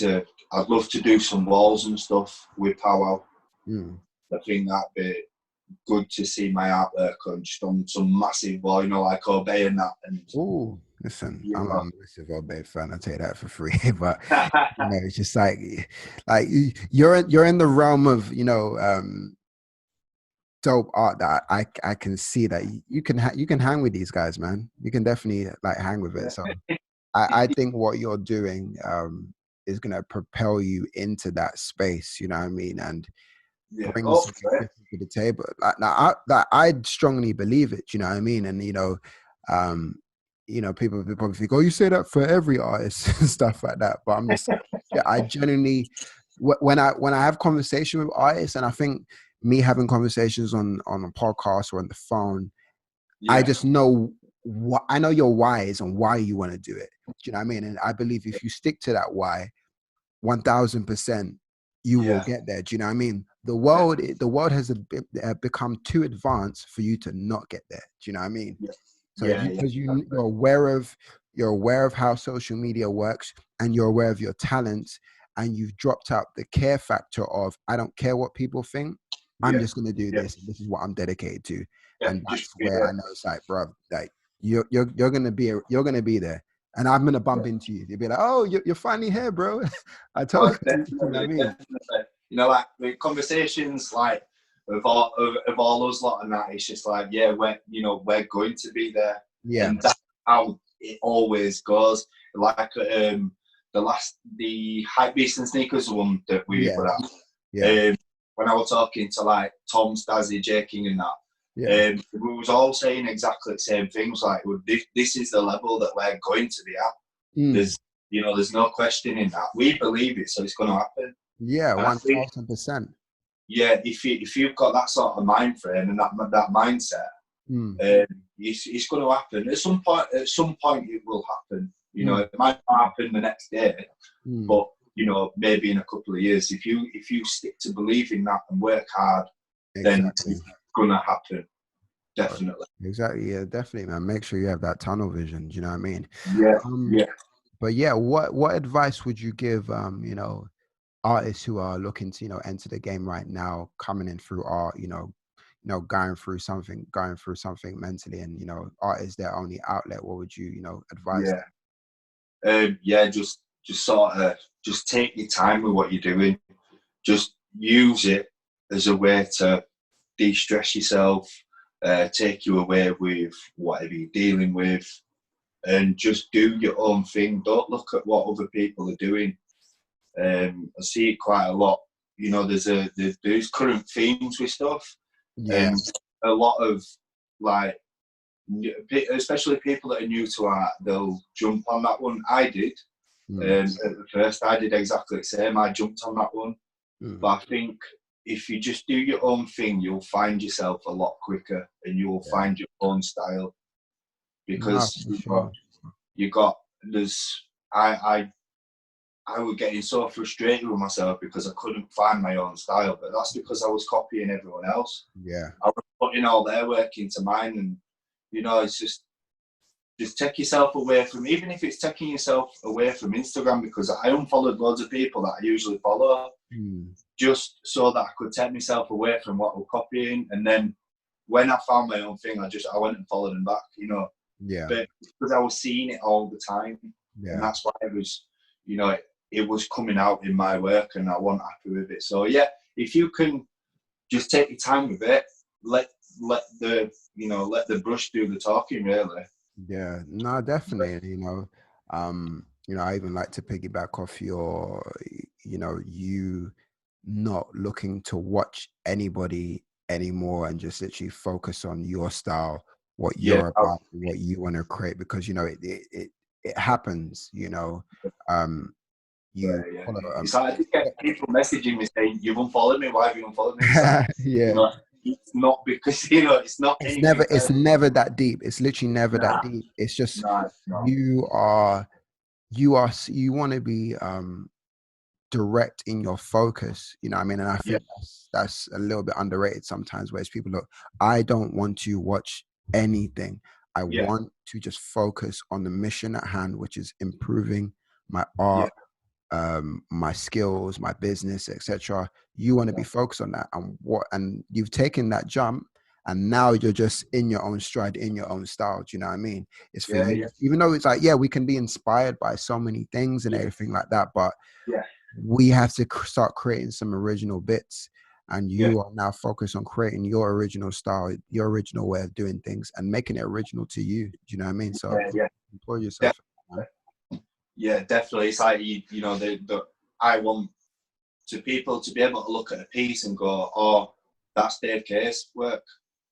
to do some walls and stuff with powwow. I think that'd be good to see my artwork on some massive wall, like Obey and that. And listen, I'm a massive Obey fan. I tell you that for free. But it's just like you're in the realm of dope art that I can see that you can hang with these guys, man. You can definitely like hang with it. So I think what you're doing is gonna propel you into that space. You know what I mean? And bring something different to the table. Like now, I strongly believe it. You know what I mean? And people probably think, oh, you say that for every artist and stuff like that. But I'm just, I genuinely, when I have conversation with artists, and I think me having conversations on a podcast or on the phone, I just know I know your whys and why you want to do it. Do you know what I mean? And I believe if you stick to that why, 1000%, you will get there. Do you know what I mean? The world has become too advanced for you to not get there. Do you know what I mean? So because you're aware of how social media works, and you're aware of your talents, and you've dropped out the care factor of, I don't care what people think. I'm just going to do this. And this is what I'm dedicated to. And that's where I know it's like, bro, like you're going to be there. And I'm going to bump into you. You'll be like, oh, you're finally here, bro. I told you. You know what I mean? Like with conversations like of all us lot and that, it's just like, we're going to be there. Yeah. And that's how it always goes. Like the Hype Beast and Sneakers one that we put out. Yeah. When I was talking to like Tom, Stazzy, J King and that, we was all saying exactly the same things. Like, this is the level that we're going to be at. There's no questioning that. We believe it, so it's going to happen. Yeah, 1000%. Yeah, if you've got that sort of mind frame and that mindset, Mm. It's going to happen at some point. At some point, it will happen. You know, it might not happen the next day, but you know, maybe in a couple of years, if you stick to believing that and work hard, then it's going to happen. Definitely. Exactly. Yeah, definitely, man. Make sure you have that tunnel vision. Do you know what I mean? Yeah. Yeah. But yeah, what advice would you give, you know, artists who are looking to, you know, enter the game right now, coming in through art, going through something mentally, and, you know, art is their only outlet? What would you, you know, advise them? Just sort of just take your time with what you're doing. Just use it as a way to de-stress yourself, take you away with whatever you're dealing with, and just do your own thing. Don't look at what other people are doing. I see it quite a lot. You know, there's current themes with stuff, and a lot of, like, especially people that are new to art, they'll jump on that one. I did. At the first, I did exactly the same. I jumped on that one. But I think if you just do your own thing, you'll find yourself a lot quicker, and you'll find your own style. Because I was getting so frustrated with myself because I couldn't find my own style, but that's because I was copying everyone else. I was putting all their work into mine, and you know, it's just take yourself away from, even if it's taking yourself away from Instagram, because I unfollowed loads of people that I usually follow, just so that I could take myself away from what we're copying. And then when I found my own thing, I went and followed them back, you know. But because I was seeing it all the time, and that's why it was, you know, it was coming out in my work, and I wasn't happy with it. So yeah, if you can just take your time with it, let the brush do the talking, really. Yeah, no, definitely. You know, I even like to piggyback off your, you know, you not looking to watch anybody anymore, and just literally focus on your style, what you're about, what you want to create, because, you know, it happens, you know. It's like I just get people messaging me saying, "You've unfollowed me. Why have you unfollowed me?" You know, it's not because, you know, it's not. It's never that deep. It's literally never that deep. It's just you want to be direct in your focus. You know what I mean? And I think that's a little bit underrated sometimes, whereas people look, I don't want to watch anything. I want to just focus on the mission at hand, which is improving my art, my skills, my business, etc. You want to be focused on that, and you've taken that jump, and now you're just in your own stride, in your own style. Do you know what I mean? It's for you. Even though it's like, we can be inspired by so many things and everything like that, but we have to start creating some original bits. And you are now focused on creating your original style, your original way of doing things, and making it original to you. Do you know what I mean? So employ yourself. Yeah, definitely. It's like, you know, I want people to be able to look at a piece and go, "Oh, that's Dave Kaye's work,"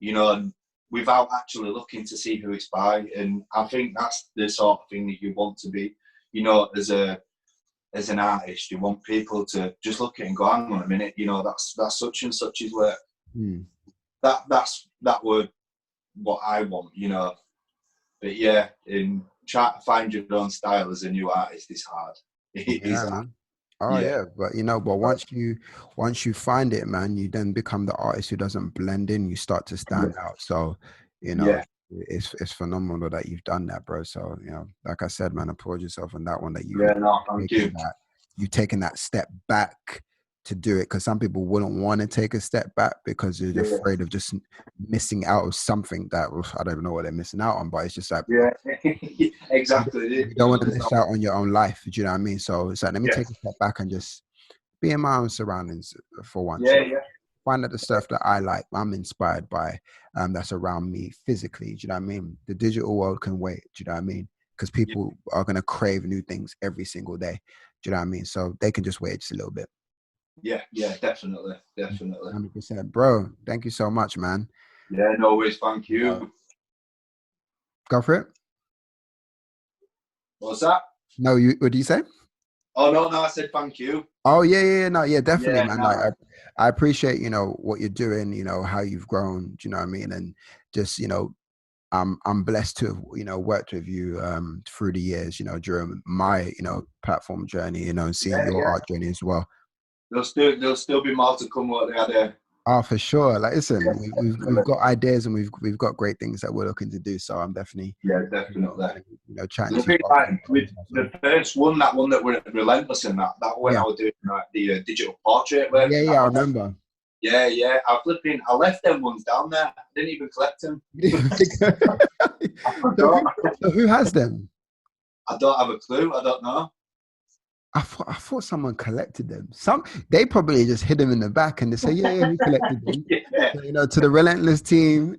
you know, and without actually looking to see who it's by. And I think that's the sort of thing that you want to be, you know, as an artist. You want people to just look at it and go, "Hang on a minute, you know, that's such and such's work." That word, what I want, you know. But yeah, in trying to find your own style as a new artist is hard. It is hard. But you know, but once you find it, man, you then become the artist who doesn't blend in. You start to stand out. So, you know, it's phenomenal that you've done that, bro. So, you know, like I said, man, applaud yourself on that one, that you've taken that step back to do it, because some people wouldn't want to take a step back because they're afraid of just missing out of something that, I don't even know what they're missing out on, but it's just like, exactly. You don't want to miss out on your own life. Do you know what I mean? So it's like, let me take a step back and just be in my own surroundings for once. Find out the stuff that I like, I'm inspired by, that's around me physically. Do you know what I mean? The digital world can wait. Do you know what I mean? Because people are going to crave new things every single day. Do you know what I mean? So they can just wait just a little bit. Yeah, definitely. 100%. Bro, thank you so much, man. Yeah, no worries. Thank you. Go for it. What's that? No, what do you say? Oh, no, I said thank you. Oh yeah, no, yeah, definitely, Yeah, man. Like, no, I appreciate, what you're doing, how you've grown. Do you know what I mean? And just, I'm blessed to have, worked with you through the years, during my, platform journey, and seeing yeah, your yeah. art journey as well. There'll still be more to come what they had there. Oh, for sure. Like, listen, Yeah, we've definitely. got ideas and we've got great things that we're looking to do. So I'm definitely, Yeah, definitely. chatting I to you think after. like with the first one, that one that were relentless in that when Yeah, I was doing like the digital portrait work yeah, and yeah. that I one. remember. Yeah, yeah. I left them ones down there. I didn't even collect them. I So don't, who has them? I don't have a clue. I don't know. I thought someone collected them. They probably just hid them in the back and they say, yeah, we collected them. Yeah, So, to the relentless team,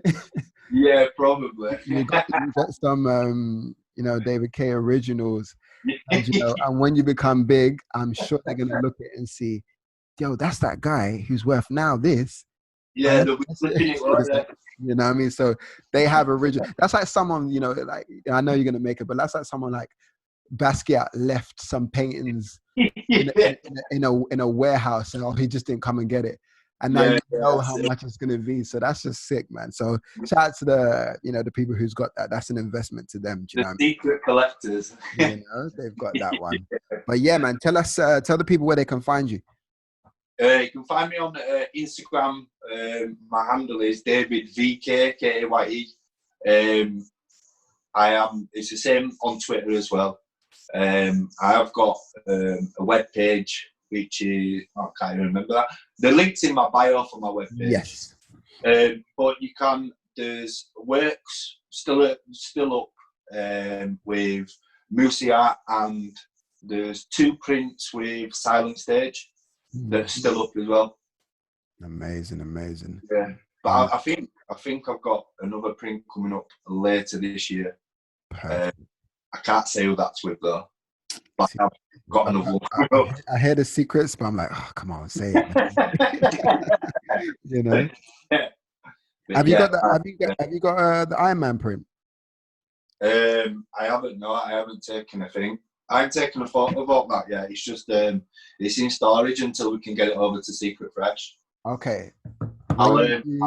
yeah, probably. you got some David Kaye originals, and and when you become big, I'm sure they're gonna look at it and see, yo, that's that guy who's worth now this. Yeah, And they'll be flipping it like that. you know what I mean? So they have original. That's like someone, like, I know you're gonna make it, but that's like someone like Basquiat left some paintings Yeah, in a warehouse, and he just didn't come and get it. And now yeah, you yeah. know That's how it. much it's going to be. So that's just sick, man. So shout out to the people who's got that. That's an investment to them. Do you The know what secret collectors. I mean? They've got that one. But yeah, man, tell the people where they can find you. You can find me on Instagram. My handle is David VK Kaye. It's the same on Twitter as well. I have got a web page which is, I can't even remember that. The link's in my bio for my web page. Yes. But there's works still up with Moosey Art, and there's 2 prints with Silent Stage that's still up as well. Amazing. Yeah, but I think I've got another print coming up later this year. Perfect. I can't say who that's with though, but See, I've got another one coming up. I hear the secrets, but I'm like, oh, come on, say it, man. you know. But Have you yeah, got the Have you got the Iron Man print? I haven't. No, I haven't taken a thing. I haven't taken a photo of that yet. It's just it's in storage until we can get it over to Secret Fresh. Okay. I'll Let me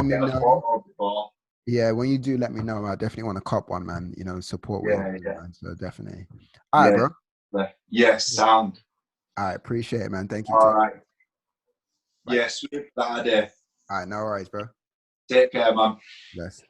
get a know. photo before. Yeah, when you do, let me know. I definitely want to cop one, man. Support what you're doing, man. So definitely. All right, bro. Yes, sound. I appreciate it, man. Thank you. All right. Bye. Yes, that idea. All right, no worries, bro. Take care, man. Yes.